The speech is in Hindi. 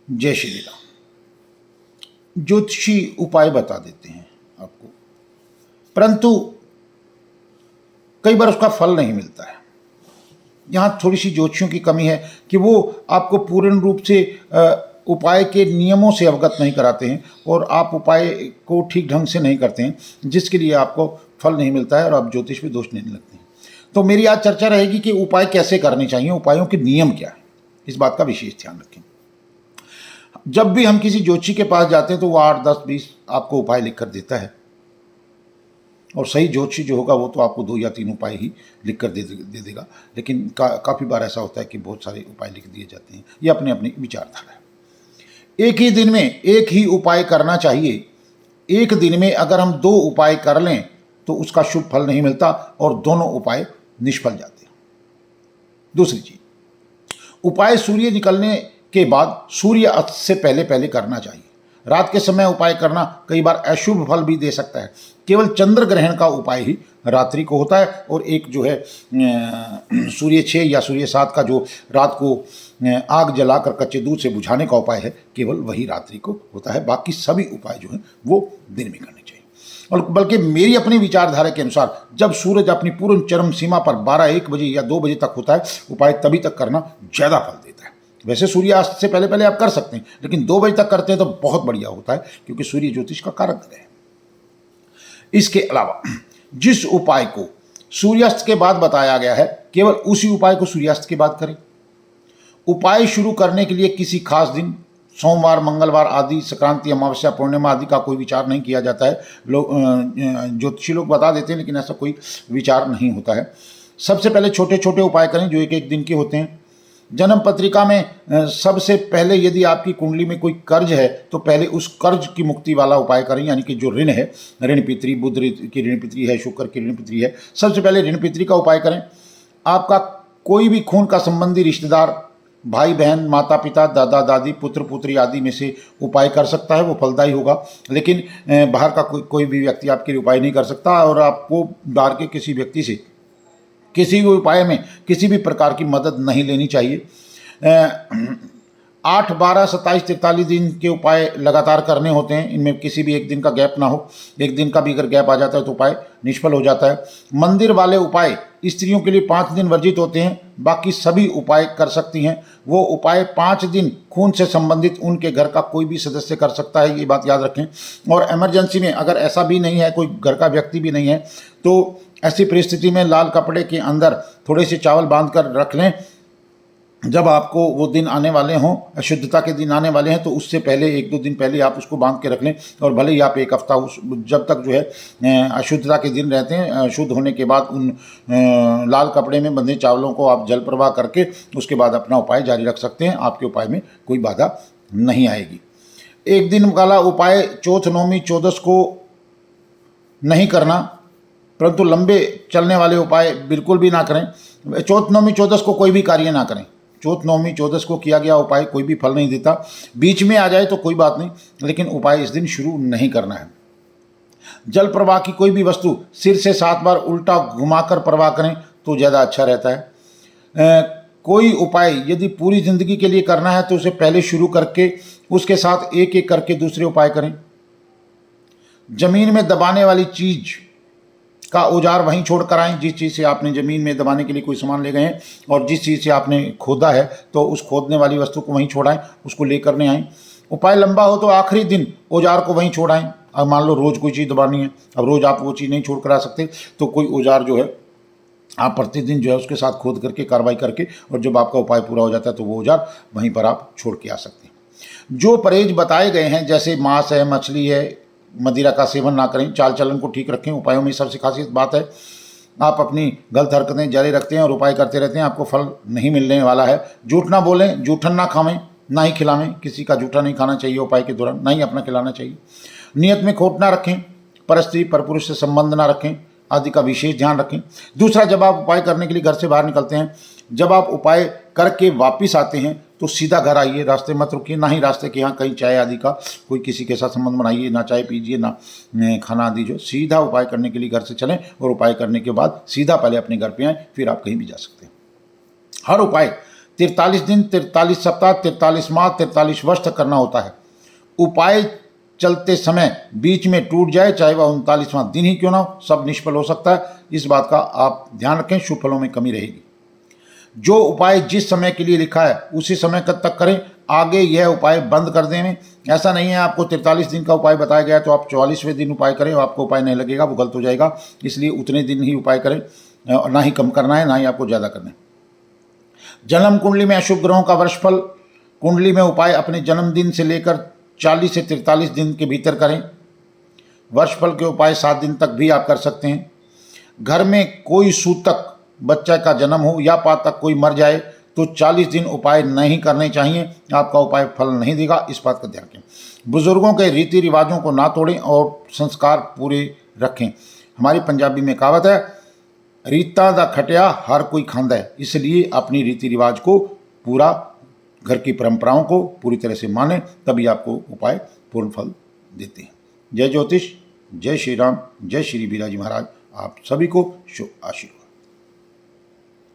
जय श्री राम। ज्योतिषी उपाय बता देते हैं आपको, परंतु कई बार उसका फल नहीं मिलता है। यहाँ थोड़ी सी ज्योतिषियों की कमी है कि वो आपको पूर्ण रूप से उपाय के नियमों से अवगत नहीं कराते हैं और आप उपाय को ठीक ढंग से नहीं करते हैं, जिसके लिए आपको फल नहीं मिलता है और आप ज्योतिष में दोष देने लगते हैं। तो मेरी आज चर्चा रहेगी कि उपाय कैसे करने चाहिए, उपायों के नियम क्या है, इस बात का विशेष ध्यान रखें। जब भी हम किसी ज्योतिषी के पास जाते हैं तो वो 8, 10, 20 आपको उपाय लिख कर देता है, और सही ज्योतिषी जो होगा वो तो आपको 2 या 3 उपाय ही लिख कर दे देगा। लेकिन काफ़ी बार ऐसा होता है कि बहुत सारे उपाय लिख दिए जाते हैं। ये अपनी अपनी विचारधारा है। एक ही दिन में एक ही उपाय करना चाहिए। एक दिन में अगर हम 2 उपाय कर लें तो उसका शुभ फल नहीं मिलता और दोनों उपाय निष्फल जाते हैं। दूसरी चीज, उपाय सूर्य निकलने के बाद सूर्य अस्त से पहले पहले करना चाहिए। रात के समय उपाय करना कई बार अशुभ फल भी दे सकता है। केवल चंद्र ग्रहण का उपाय ही रात्रि को होता है, और एक जो है सूर्य 6 या सूर्य 7 का जो रात को आग जलाकर कच्चे दूध से बुझाने का उपाय है, केवल वही रात्रि को होता है। बाकी सभी उपाय जो हैं वो दिन में करने चाहिए। और बल्कि मेरी अपनी विचारधारा के अनुसार जब सूरज अपनी पूर्ण चरम सीमा पर 12-1 बजे या 2 बजे तक होता है, उपाय तभी तक करना ज़्यादा फल देता है। वैसे सूर्यास्त से पहले पहले आप कर सकते हैं, लेकिन 2 बजे तक करते हैं तो बहुत बढ़िया होता है, क्योंकि सूर्य ज्योतिष का कारक ग्रह है। इसके अलावा जिस उपाय को सूर्यास्त के बाद बताया गया है, केवल उसी उपाय को सूर्यास्त के बाद करें। उपाय शुरू करने के लिए किसी खास दिन, सोमवार, मंगलवार आदि, संक्रांति, अमावस्या, पूर्णिमा आदि का कोई विचार नहीं किया जाता है। लोग ज्योतिषी लोग बता देते हैं, लेकिन ऐसा कोई विचार नहीं होता है। सबसे पहले छोटे छोटे उपाय करें जो 1-1 दिन के होते हैं। जन्म पत्रिका में सबसे पहले यदि आपकी कुंडली में कोई कर्ज है तो पहले उस कर्ज की मुक्ति वाला उपाय करें, यानी कि जो ऋण है, ऋण पितरी, बुध की ऋण पितरी है, शुक्र की ऋण पितरी है, सबसे पहले ऋण पितरी का उपाय करें। आपका कोई भी खून का संबंधी रिश्तेदार, भाई बहन, माता पिता, दादा दादी, पुत्र पुत्री आदि में से उपाय कर सकता है, वो फलदायी होगा। लेकिन बाहर का कोई भी व्यक्ति आपके लिए उपाय नहीं कर सकता, और आपको बाहर के किसी व्यक्ति से किसी भी उपाय में किसी भी प्रकार की मदद नहीं लेनी चाहिए। 8, 12, 27, 43 दिन के उपाय लगातार करने होते हैं। इनमें किसी भी एक दिन का गैप ना हो। एक दिन का भी अगर गैप आ जाता है तो उपाय निष्फल हो जाता है। मंदिर वाले उपाय स्त्रियों के लिए 5 दिन वर्जित होते हैं, बाकी सभी उपाय कर सकती हैं। वो उपाय 5 दिन खून से संबंधित उनके घर का कोई भी सदस्य कर सकता है, ये बात याद रखें। और इमरजेंसी में अगर ऐसा भी नहीं है, कोई घर का व्यक्ति भी नहीं है, तो ऐसी परिस्थिति में लाल कपड़े के अंदर थोड़े से चावल बांध कर रख लें। जब आपको वो दिन आने वाले हों, अशुद्धता के दिन आने वाले हैं, तो उससे पहले 1-2 दिन पहले आप उसको बांध के रख लें। और भले ही आप 1 हफ्ता जब तक जो है अशुद्धता के दिन रहते हैं, शुद्ध होने के बाद उन लाल कपड़े में बंधे चावलों को आप जल प्रवाह करके उसके बाद अपना उपाय जारी रख सकते हैं। आपके उपाय में कोई बाधा नहीं आएगी। एक दिन वाला उपाय चौथ, नौमी, चौदस को नहीं करना, परंतु लंबे चलने वाले उपाय बिल्कुल भी ना करें। चौथ, नौमी, चौदस को कोई भी कार्य ना करें। चौथ, नौमी, चौदस को किया गया उपाय कोई भी फल नहीं देता। बीच में आ जाए तो कोई बात नहीं, लेकिन उपाय इस दिन शुरू नहीं करना है। जल प्रवाह की कोई भी वस्तु सिर से 7 बार उल्टा घुमाकर प्रवाह करें तो ज़्यादा अच्छा रहता है। कोई उपाय यदि पूरी जिंदगी के लिए करना है तो उसे पहले शुरू करके उसके साथ एक एक करके दूसरे उपाय करें। जमीन में दबाने वाली चीज का औजार वहीं छोड़ कर आएँ। जिस चीज़ से आपने ज़मीन में दबाने के लिए कोई सामान ले गए हैं और जिस चीज़ से आपने खोदा है, तो उस खोदने वाली वस्तु को वहीं छोड़ाएं, उसको लेकर नहीं आएँ। उपाय लंबा हो तो आखिरी दिन औजार को वहीं छोड़ाएं। अब मान लो रोज़ कोई चीज़ दबानी है, अब रोज़ आप वो चीज़ नहीं छोड़ कर आ सकते, तो कोई औजार जो है आप प्रतिदिन जो है उसके साथ खोद करके कार्रवाई करके, और जब आपका उपाय पूरा हो जाता है तो वो औजार वहीं पर आप छोड़ के आ सकते हैं। जो परहेज बताए गए हैं, जैसे मांस है, मछली है, मदिरा का सेवन ना करें, चाल चलन को ठीक रखें। उपायों में सबसे खासियत बात है, आप अपनी गलत हरकतें जारी रखते हैं और उपाय करते रहते हैं, आपको फल नहीं मिलने वाला है। झूठ ना बोलें, जूठन ना खावें, ना ही खिलावें। किसी का जूठा नहीं खाना चाहिए उपाय के दौरान, ना ही अपना खिलाना चाहिए। नियत में खोट ना रखें, पर स्त्री पर पुरुष से संबंध ना रखें आदि का विशेष ध्यान रखें। दूसरा, जब आप उपाय करने के लिए घर से बाहर निकलते हैं, जब आप उपाय करके वापस आते हैं तो सीधा घर आइए, रास्ते मत रुकिए, ना ही रास्ते के यहाँ कहीं चाय आदि का कोई किसी के साथ संबंध बनाइए, ना चाय पीजिए, ना खाना आदि। जो सीधा उपाय करने के लिए घर से चलें और उपाय करने के बाद सीधा पहले अपने घर पे आएँ, फिर आप कहीं भी जा सकते हैं। हर उपाय 43 दिन, 43 सप्ताह, 43 माह, 43 वर्ष तक करना होता है। उपाय चलते समय बीच में टूट जाए, चाहे वह 39वां दिन ही क्यों ना हो, सब निष्फल हो सकता है। इस बात का आप ध्यान रखें, शुभ फलों में कमी रहेगी। जो उपाय जिस समय के लिए लिखा है उसी समय तक करें, आगे यह उपाय बंद कर दें। ऐसा नहीं है आपको 43 दिन का उपाय बताया गया तो आप 44वें दिन उपाय करें, आपको उपाय नहीं लगेगा, वो गलत हो जाएगा। इसलिए उतने दिन ही उपाय करें, ना ही कम करना है ना ही आपको ज़्यादा करना है। जन्म कुंडली में अशुभ ग्रहों का वर्षफल। कुंडली में उपाय अपने जन्मदिन से लेकर 40 से 43 दिन के भीतर करें। वर्षफल के उपाय 7 दिन तक भी आप कर सकते हैं। घर में कोई सूतक बच्चा का जन्म हो या पातक कोई मर जाए तो 40 दिन उपाय नहीं करने चाहिए, आपका उपाय फल नहीं देगा, इस बात का ध्यान रखें। बुजुर्गों के रीति रिवाजों को ना तोड़ें और संस्कार पूरे रखें। हमारी पंजाबी में कहावत है, रीता दा खटिया हर कोई खांदा है। इसलिए अपनी रीति रिवाज को पूरा, घर की परंपराओं को पूरी तरह से मानें, तभी आपको उपाय पूर्ण फल देते हैं। जय ज्योतिष, जय श्री राम, जय श्री बीराजी महाराज। आप सभी को शुभ आशीर्वाद।